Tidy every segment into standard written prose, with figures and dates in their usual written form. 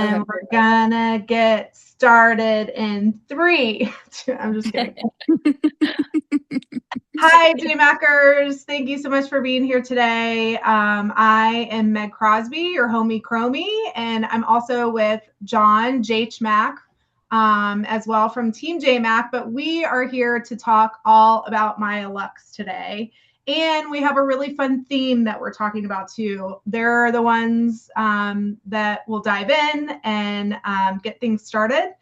And we're gonna get started in 3. I'm just kidding. Hi, J.MAKers. Thank you so much for being here today. I am Meg Crosby, your homie Chromie, and I'm also with John, J.MAK, as well from Team J.MAK, but we are here to talk all about Maya Luxe today. And we have a really fun theme that we're talking about too. They're the ones that will dive in and get things started.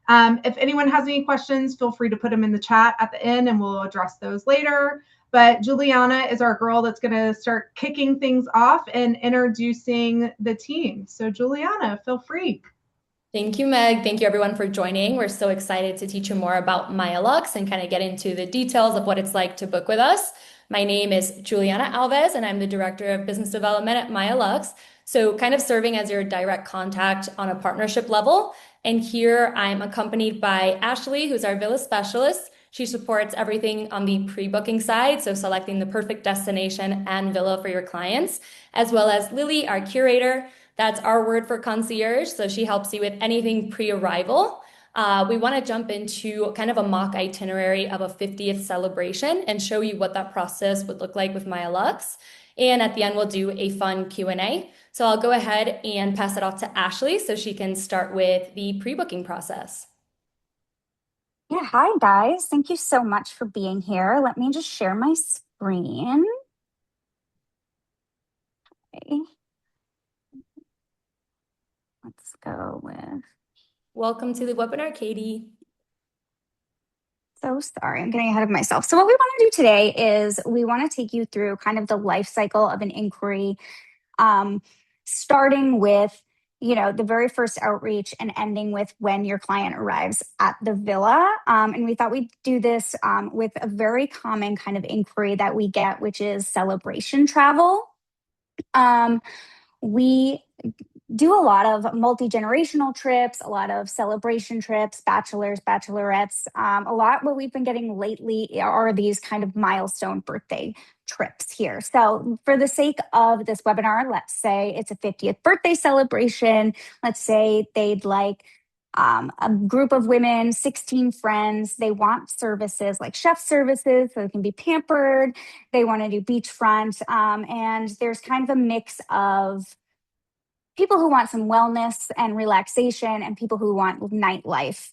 If anyone has any questions, feel free to put them in the chat at the end and we'll address those later. But Juliana is our girl that's going to start kicking things off and introducing the team. So Juliana, feel free. Thank you, Meg. Thank you, everyone, for joining. We're so excited to teach you more about Maya Luxe and kind of get into the details of what it's like to book with us. My name is Juliana Alves, and I'm the Director of Business Development at Maya Luxe. So kind of serving as your direct contact on a partnership level. And here I'm accompanied by Ashley, who's our villa specialist. She supports everything on the pre-booking side, so selecting the perfect destination and villa for your clients, as well as Lily, our curator. That's our word for concierge. So she helps you with anything pre-arrival. We want to jump into kind of a mock itinerary of a 50th celebration and show you what that process would look like with Maya Luxe. And at the end, we'll do a fun Q&A. So I'll go ahead and pass it off to Ashley so she can start with the pre-booking process. Yeah, hi guys. Thank you so much for being here. Let me just share my screen. Okay. Let's go with... Welcome to the webinar, Katie. So sorry, I'm getting ahead of myself. So what we want to do today is we want to take you through kind of the life cycle of an inquiry, starting with the very first outreach and ending with when your client arrives at the villa. And we thought we'd do this with a very common kind of inquiry that we get, which is celebration travel. We do a lot of multi-generational trips, a lot of celebration trips, bachelors, bachelorettes. A lot what we've been getting lately are these kind of milestone birthday trips here. So for the sake of this webinar, let's say it's a 50th birthday celebration. Let's say they'd like a group of women, 16 friends. They want services like chef services so they can be pampered. They want to do beachfront. And there's kind of a mix of people who want some wellness and relaxation and people who want nightlife.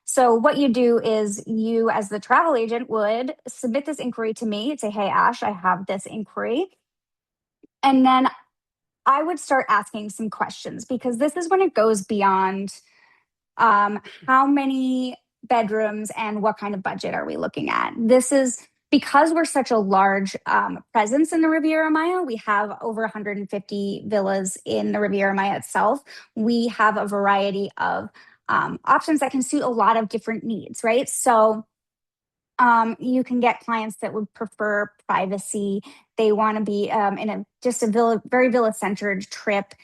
So what you do is you, as the travel agent, would submit this inquiry to me. You'd say, hey, Ash, I have this inquiry. And then I would start asking some questions because this is when it goes beyond how many bedrooms and what kind of budget are we looking at. This is because we're such a large presence in the Riviera Maya. We have over 150 villas in the Riviera Maya itself. We have a variety of options that can suit a lot of different needs, right? So you can get clients that would prefer privacy. They want to be in just a villa, very villa-centered trip.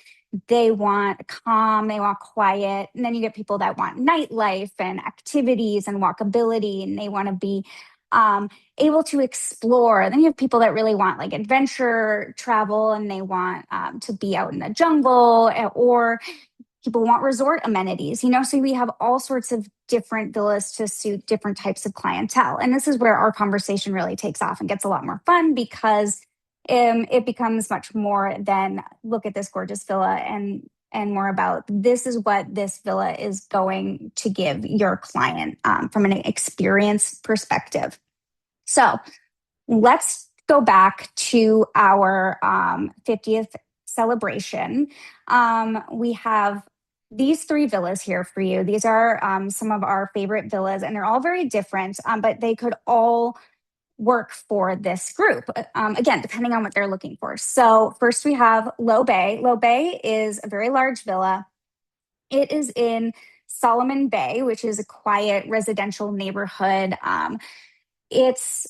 They want calm, they want quiet. And then you get people that want nightlife and activities and walkability, and they want to be able to explore. Then you have people that really want like adventure travel and they want to be out in the jungle, or people want resort amenities, so we have all sorts of different villas to suit different types of clientele. And this is where our conversation really takes off and gets a lot more fun because it becomes much more than look at this gorgeous villa and more about this is what this villa is going to give your client from an experience perspective. So let's go back to our 50th celebration. We have these 3 villas here for you. These are some of our favorite villas, and they're all very different, but they could all work for this group, again, depending on what they're looking for. So first we have Low Bay. Low Bay is a very large villa. It is in Solomon Bay, which is a quiet residential neighborhood. It's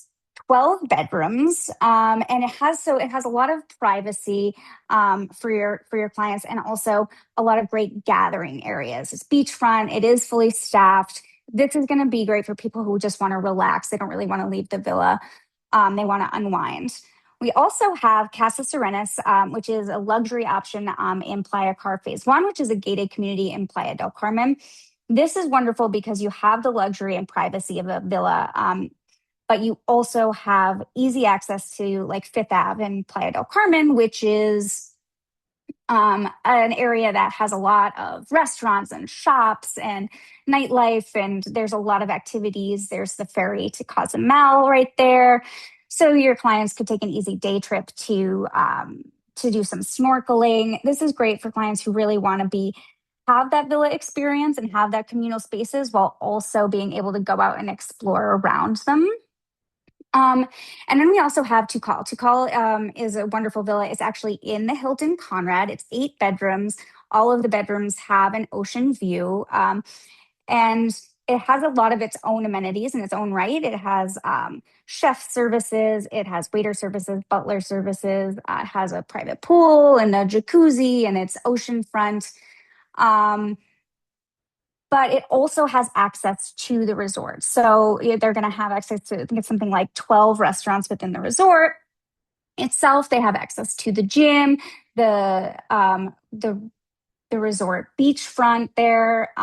12 bedrooms, and it has a lot of privacy for your clients, and also a lot of great gathering areas. It's beachfront. It is fully staffed. This is going to be great for people who just want to relax. They don't really want to leave the villa. They want to unwind. We also have Casa Serenas, which is a luxury option in Playa Car Phase 1, which is a gated community in Playa del Carmen. This is wonderful because you have the luxury and privacy of a villa, but you also have easy access to like Fifth Ave and Playa del Carmen, which is an area that has a lot of restaurants and shops and nightlife, and there's a lot of activities. There's the ferry to Cozumel right there. So your clients could take an easy day trip to do some snorkeling. This is great for clients who really want to have that villa experience and have that communal spaces while also being able to go out and explore around them. And then we also have Tukal. Tukal is a wonderful villa. It's actually in the Hilton Conrad. It's 8 bedrooms. All of the bedrooms have an ocean view. And it has a lot of its own amenities in its own right. It has chef services, it has waiter services, butler services, it has a private pool and a jacuzzi, and it's oceanfront. But it also has access to the resort. So they're going to have access to, I think it's something like 12 restaurants within the resort itself. They have access to the gym, the resort beachfront there.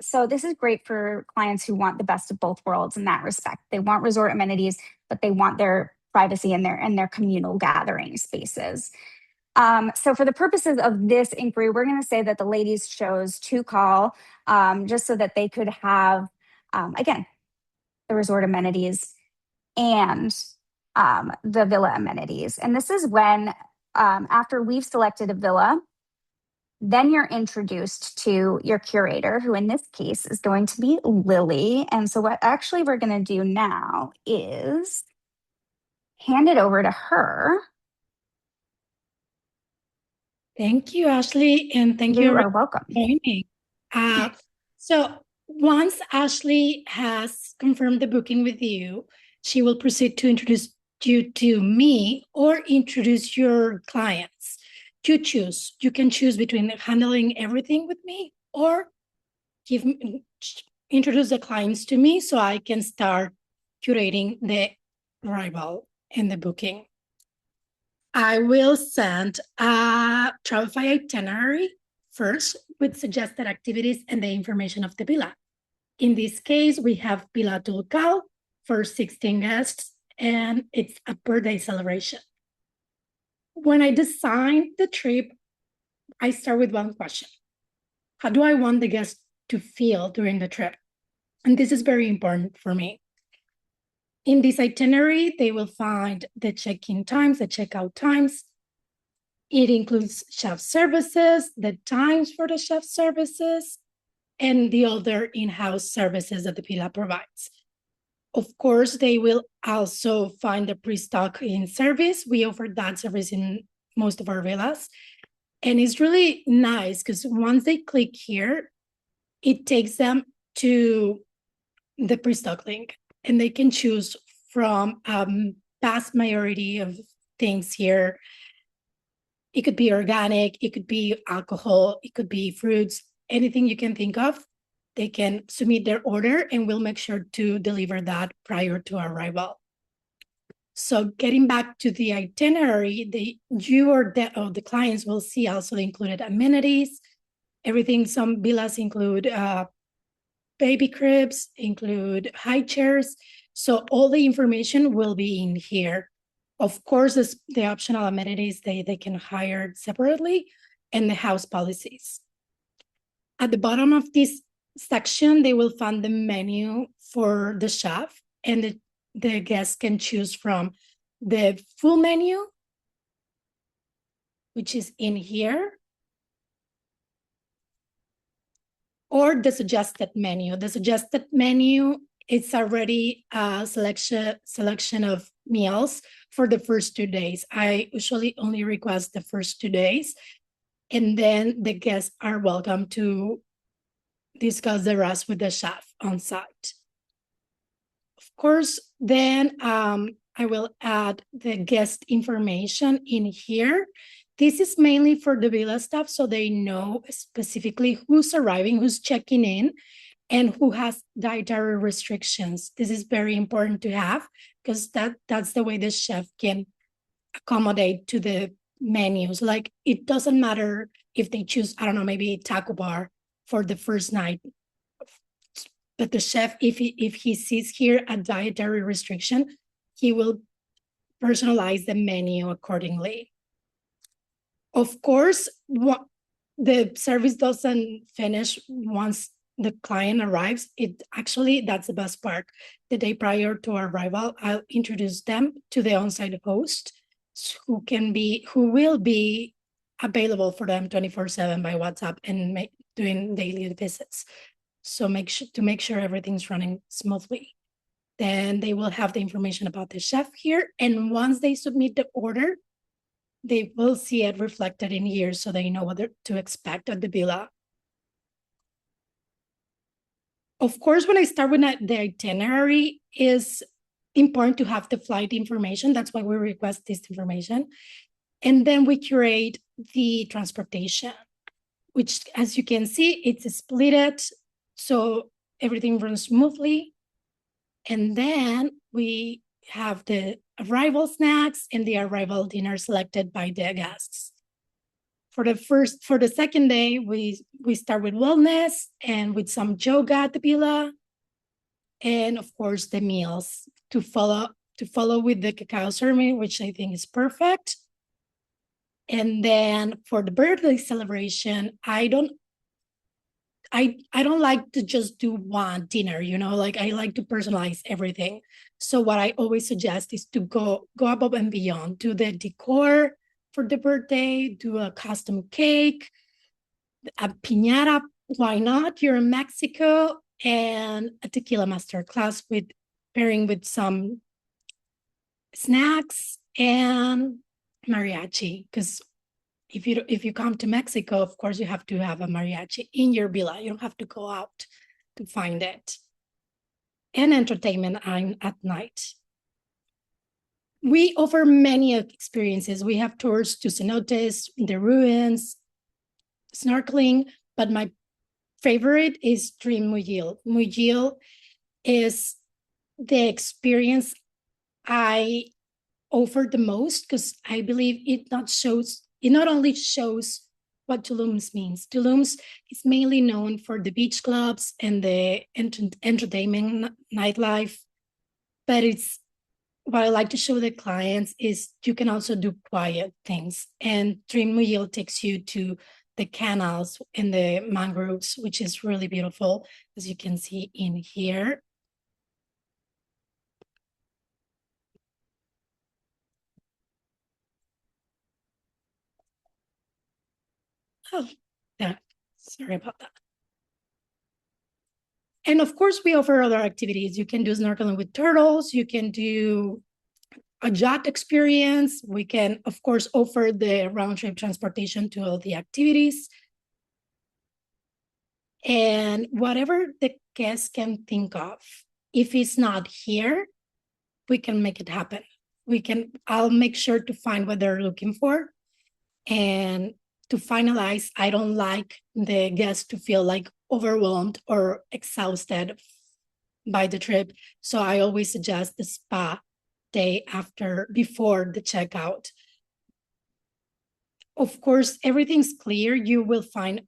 So this is great for clients who want the best of both worlds in that respect. They want resort amenities, but they want their privacy and their communal gathering spaces. So for the purposes of this inquiry, we're going to say that the ladies chose Tukal just so that they could have, again, the resort amenities and the villa amenities. And this is when, after we've selected a villa, then you're introduced to your curator, who in this case is going to be Lily. And so what actually we're going to do now is hand it over to her. Thank you, Ashley, and thank you are welcome. For joining. So once Ashley has confirmed the booking with you, she will proceed to introduce you to me or introduce your clients. You choose. You can choose between handling everything with me or introduce the clients to me so I can start curating the arrival and the booking. I will send a Travelify itinerary first with suggested activities and the information of the villa. In this case, we have Villa Tulcal for 16 guests, and it's a birthday celebration. When I design the trip, I start with one question. How do I want the guests to feel during the trip? And this is very important for me. In this itinerary, they will find the check-in times, the checkout times. It includes chef services, the times for the chef services, and the other in-house services that the villa provides. Of course, they will also find the pre-stock in service. We offer that service in most of our villas. And it's really nice because once they click here, it takes them to the pre-stock link. And they can choose from vast majority of things here. It could be organic, it could be alcohol, it could be fruits, anything you can think of. They can submit their order and we'll make sure to deliver that prior to arrival. So getting back to the itinerary, the clients will see also the included amenities, everything. Some villas include baby cribs, include high chairs. So all the information will be in here. Of course, the optional amenities they can hire separately, and the house policies. At the bottom of this section, they will find the menu for the chef, and the guests can choose from the full menu, which is in here, or the suggested menu. The suggested menu, it's already a selection of meals for the first 2 days. I usually only request the first 2 days, and then the guests are welcome to discuss the rest with the chef on site. Of course, then I will add the guest information in here. This is mainly for the villa staff, so they know specifically who's arriving, who's checking in, and who has dietary restrictions. This is very important to have because that's the way the chef can accommodate to the menus. Like, it doesn't matter if they choose, I don't know, maybe taco bar for the first night. But the chef, if he sees here a dietary restriction, he will personalize the menu accordingly. Of course, the service doesn't finish once the client arrives. It actually, that's the best part. The day prior to arrival, I'll introduce them to the on-site host who will be available for them 24/7 by WhatsApp and doing daily visits. So make sure everything's running smoothly. Then they will have the information about the chef here. And once they submit the order, they will see it reflected in here so they know what to expect at the villa. Of course, when I start with the itinerary, is important to have the flight information. That's why we request this information. And then we curate the transportation, which, as you can see, it's split, so everything runs smoothly. And then we have the arrival snacks and the arrival dinner selected by the guests. For the second day, we start with wellness and with some yoga at the villa. And of course, the meals to follow with the cacao ceremony, which I think is perfect. And then for the birthday celebration, I don't like to just do one dinner, like I like to personalize everything. So what I always suggest is to go above and beyond, do the decor for the birthday, do a custom cake, a piñata, why not? You're in Mexico, and a tequila masterclass pairing with some snacks and mariachi, because if you come to Mexico, of course, you have to have a mariachi in your villa. You don't have to go out to find it. And entertainment at night. We offer many experiences. We have tours to cenotes, the ruins, snorkeling, but my favorite is Dream Muyil. Muyil is the experience I offer the most because I believe it not only shows what Tulum means. Tulum is mainly known for the beach clubs and the entertainment nightlife, but what I like to show the clients is you can also do quiet things. And Dream Muyil takes you to the canals and the mangroves, which is really beautiful, as you can see in here. Oh, yeah, sorry about that. And of course, we offer other activities. You can do snorkeling with turtles. You can do a yacht experience. We can, of course, offer the round trip transportation to all the activities. And whatever the guest can think of, if it's not here, we can make it happen. I'll make sure to find what they're looking for. And to finalize, I don't like the guests to feel like overwhelmed or exhausted by the trip. So I always suggest the spa day before the checkout. Of course, everything's clear. You will find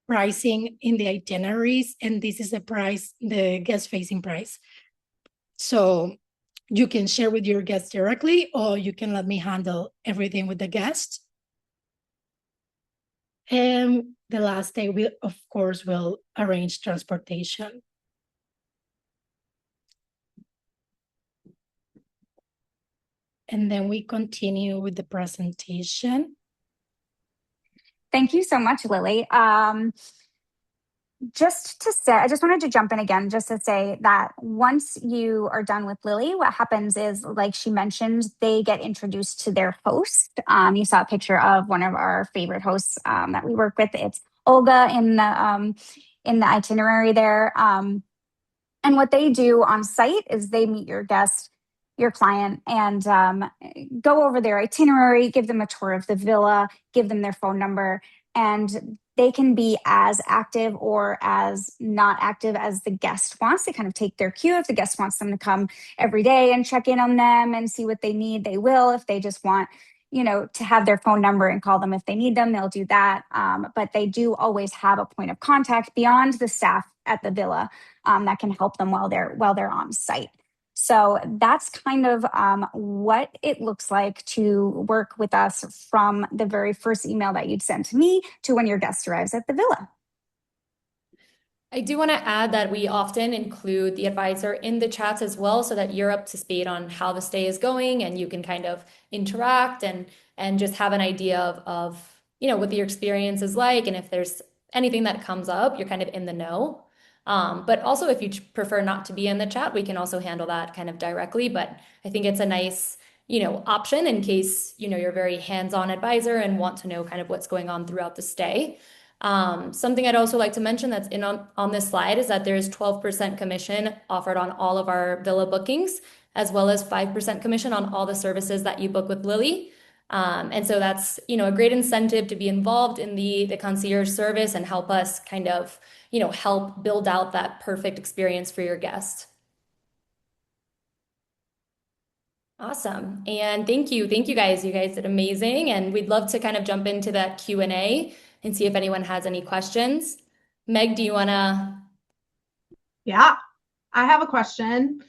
pricing in the itineraries, and this is the guest-facing price. So you can share with your guests directly, or you can let me handle everything with the guest. And the last day, we, of course, will arrange transportation. And then we continue with the presentation. Thank you so much, Lily. Just to say, I just wanted to jump in again just to say that once you are done with Lily, what happens is, like she mentioned, they get introduced to their host. You saw a picture of one of our favorite hosts that we work with. It's Olga in the itinerary there. And what they do on site is they meet your guest, your client, and go over their itinerary, give them a tour of the villa, give them their phone number. and they can be as active or as not active as the guest wants. They kind of take their cue. If the guest wants them to come every day and check in on them and see what they need, they will. If they just want, to have their phone number and call them if they need them, they'll do that. But they do always have a point of contact beyond the staff at the villa that can help them while they're on site. So that's kind of what it looks like to work with us from the very first email that you'd send to me to when your guest arrives at the villa. I do want to add that we often include the advisor in the chats as well, so that you're up to speed on how the stay is going and you can kind of interact and just have an idea of what your experience is like, and if there's anything that comes up, you're kind of in the know. But also, if you prefer not to be in the chat, we can also handle that kind of directly. But I think it's a nice option in case you're a very hands-on advisor and want to know kind of what's going on throughout the stay. Something I'd also like to mention that's on this slide is that there's 12% commission offered on all of our villa bookings, as well as 5% commission on all the services that you book with Lily. And so that's, a great incentive to be involved in the concierge service and help us kind of, help build out that perfect experience for your guest. Awesome. And thank you guys. You guys did amazing. And we'd love to kind of jump into that Q&A and see if anyone has any questions. Meg, do you want to? Yeah, I have a question.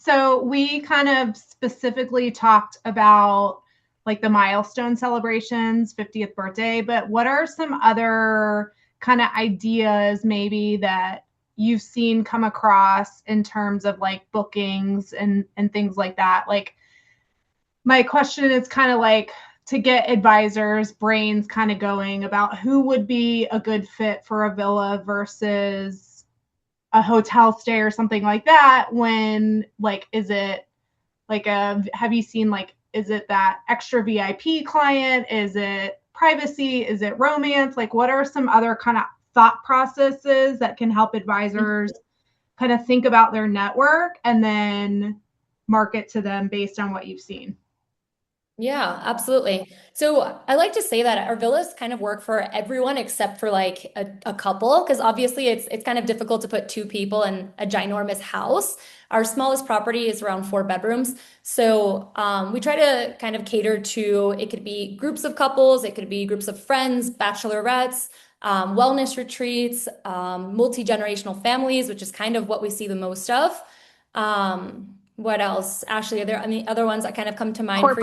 So we kind of specifically talked about like the milestone celebrations, 50th birthday, but what are some other kind of ideas maybe that you've seen come across in terms of like bookings and things like that? Like, my question is kind of like to get advisors' brains kind of going about who would be a good fit for a villa versus a hotel stay or something like that. When like, is it like have you seen like, is it that extra VIP client? Is it privacy? Is it romance? Like, what are some other kind of thought processes that can help advisors kind of think about their network and then market to them based on what you've seen? Yeah, absolutely. So I like to say that our villas kind of work for everyone except for like a couple, because obviously it's kind of difficult to put two people in a ginormous house. Our smallest property is around 4 bedrooms. So we try to kind of cater to, it could be groups of couples, it could be groups of friends, bachelorettes, wellness retreats, multi-generational families, which is kind of what we see the most of. What else? Ashley, are there any other ones that kind of come to mind for you?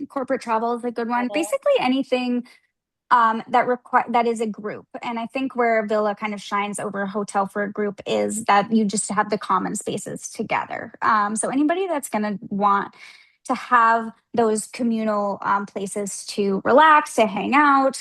Corporate travel is a good one. Basically anything that is a group. And I think where villa kind of shines over a hotel for a group is that you just have the common spaces together. So anybody that's going to want to have those communal places to relax, to hang out,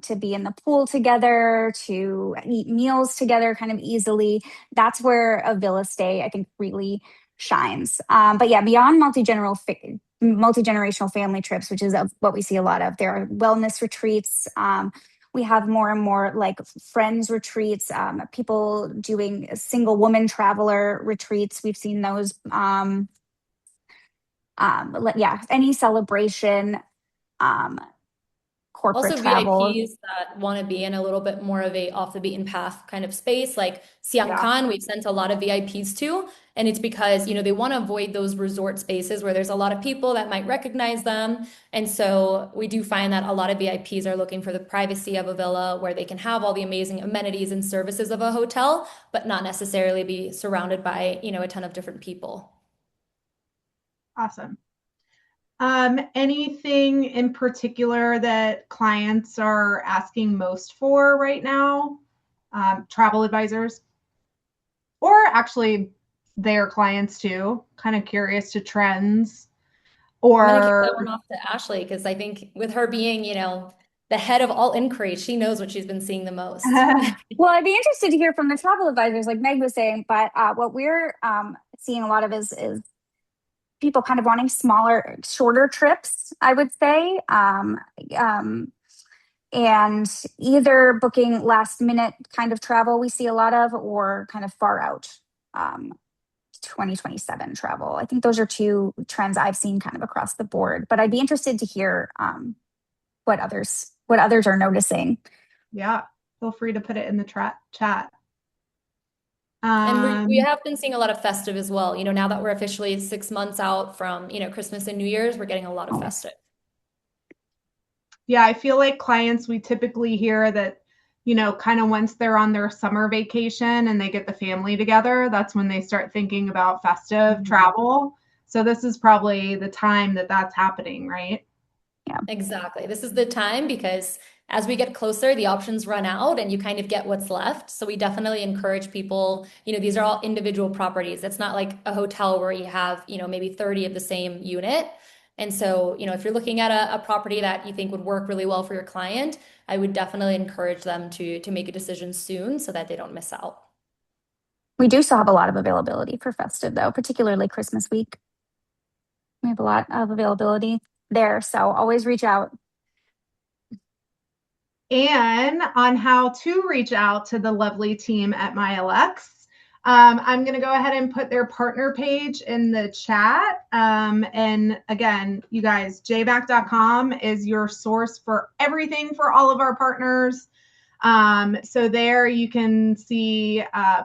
to be in the pool together, to eat meals together kind of easily, that's where a villa stay, I think, really shines. But yeah, beyond multi-generational family trips, which is what we see a lot of, there are wellness retreats. We have more and more like friends retreats, people doing single woman traveler retreats. We've seen those. Yeah, any celebration, corporate Also, travel. VIPs that want to be in a little bit more of a off the beaten path kind of space, like Siam Yeah. Khan, we've sent a lot of VIPs to, and it's because, they want to avoid those resort spaces where there's a lot of people that might recognize them. And so we do find that a lot of VIPs are looking for the privacy of a villa where they can have all the amazing amenities and services of a hotel, but not necessarily be surrounded by, a ton of different people. Awesome. Anything in particular that clients are asking most for right now? Travel advisors, or actually their clients too, kind of curious to trends. I'm gonna kick that Or one off to Ashley because I think with her being, the head of all inquiries, she knows what she's been seeing the most. Well, I'd be interested to hear from the travel advisors, like Meg was saying. But what we're seeing a lot of is people kind of wanting smaller, shorter trips, I would say, and either booking last minute kind of travel we see a lot of, or kind of far out 2027 travel. I think those are two trends I've seen kind of across the board. But I'd be interested to hear what others what others are noticing. Yeah, feel free to put it in the chat. And we have been seeing a lot of festive as well. Now that we're officially 6 months out from, Christmas and New Year's, we're getting a lot of festive. Yeah, I feel like clients, we typically hear that, kind of once they're on their summer vacation and they get the family together, that's when they start thinking about festive travel. So this is probably the time that that's happening, right? Yeah, exactly. This is the time because as we get closer, the options run out and you kind of get what's left. So we definitely encourage people, these are all individual properties. It's not like a hotel where you have, maybe 30 of the same unit. And so, if you're looking at a property that you think would work really well for your client, I would definitely encourage them to make a decision soon so that they don't miss out. we do still have a lot of availability for festive though, particularly Christmas week. We have a lot of availability there, so always reach out. And on how to reach out to the lovely team at Maya Luxe, I'm going to go ahead and put their partner page in the chat. And again, you guys, jmak.com is your source for everything for all of our partners. So there you can see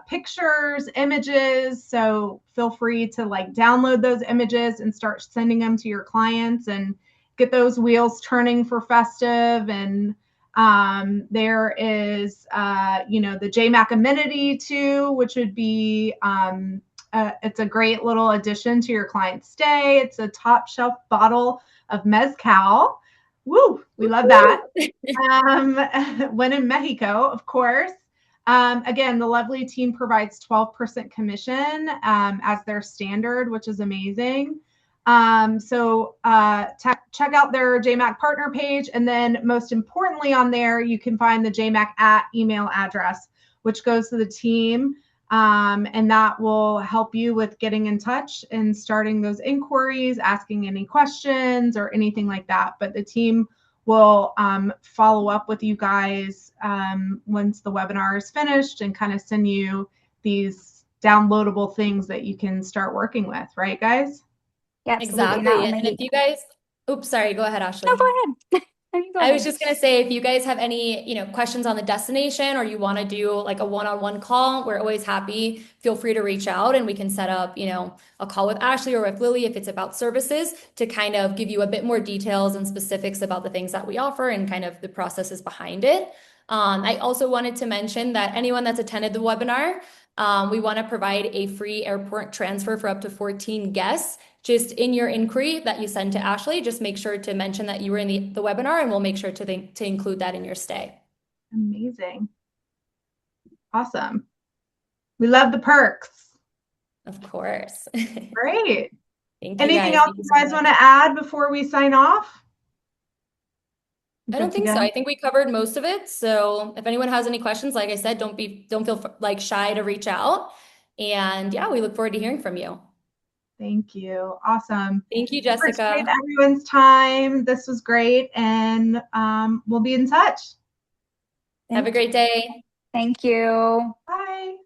pictures, images. So feel free to download those images and start sending them to your clients and get those wheels turning for festive. And there is, the J.MAK amenity too, which would be, it's a great little addition to your client's stay. It's a top shelf bottle of mezcal. Woo, we love that. When in Mexico, of course. Again, the lovely team provides 12% commission as their standard, which is amazing. So check out their J.MAK partner page. And then most importantly on there, you can find the J.MAK email address, which goes to the team. And that will help you with getting in touch and starting those inquiries, asking any questions or anything like that. But the team will follow up with you guys once the webinar is finished and kind of send you these downloadable things that you can start working with. Right, guys? Yeah, absolutely. Exactly. And if you guys, oops, sorry, go ahead, Ashley. No, go ahead. I was just going to say, if you guys have any, questions on the destination or you want to do like a one-on-one call, we're always happy. Feel free to reach out and we can set up, a call with Ashley or with Lily if it's about services to kind of give you a bit more details and specifics about the things that we offer and kind of the processes behind it. I also wanted to mention that anyone that's attended the webinar, we want to provide a free airport transfer for up to 14 guests. Just in your inquiry that you send to Ashley, just make sure to mention that you were in the webinar and we'll make sure to include that in your stay. Amazing. Awesome. We love the perks. Of course. Great. Thank you. Anything else you guys want to add before we sign off? I don't think so. I think we covered most of it. So if anyone has any questions, like I said, don't feel like shy to reach out. And yeah, we look forward to hearing from you. Thank you. Awesome. Thank you, Jessica. Appreciate everyone's time. This was great. And we'll be in touch. Have a great day. Thank you. Bye.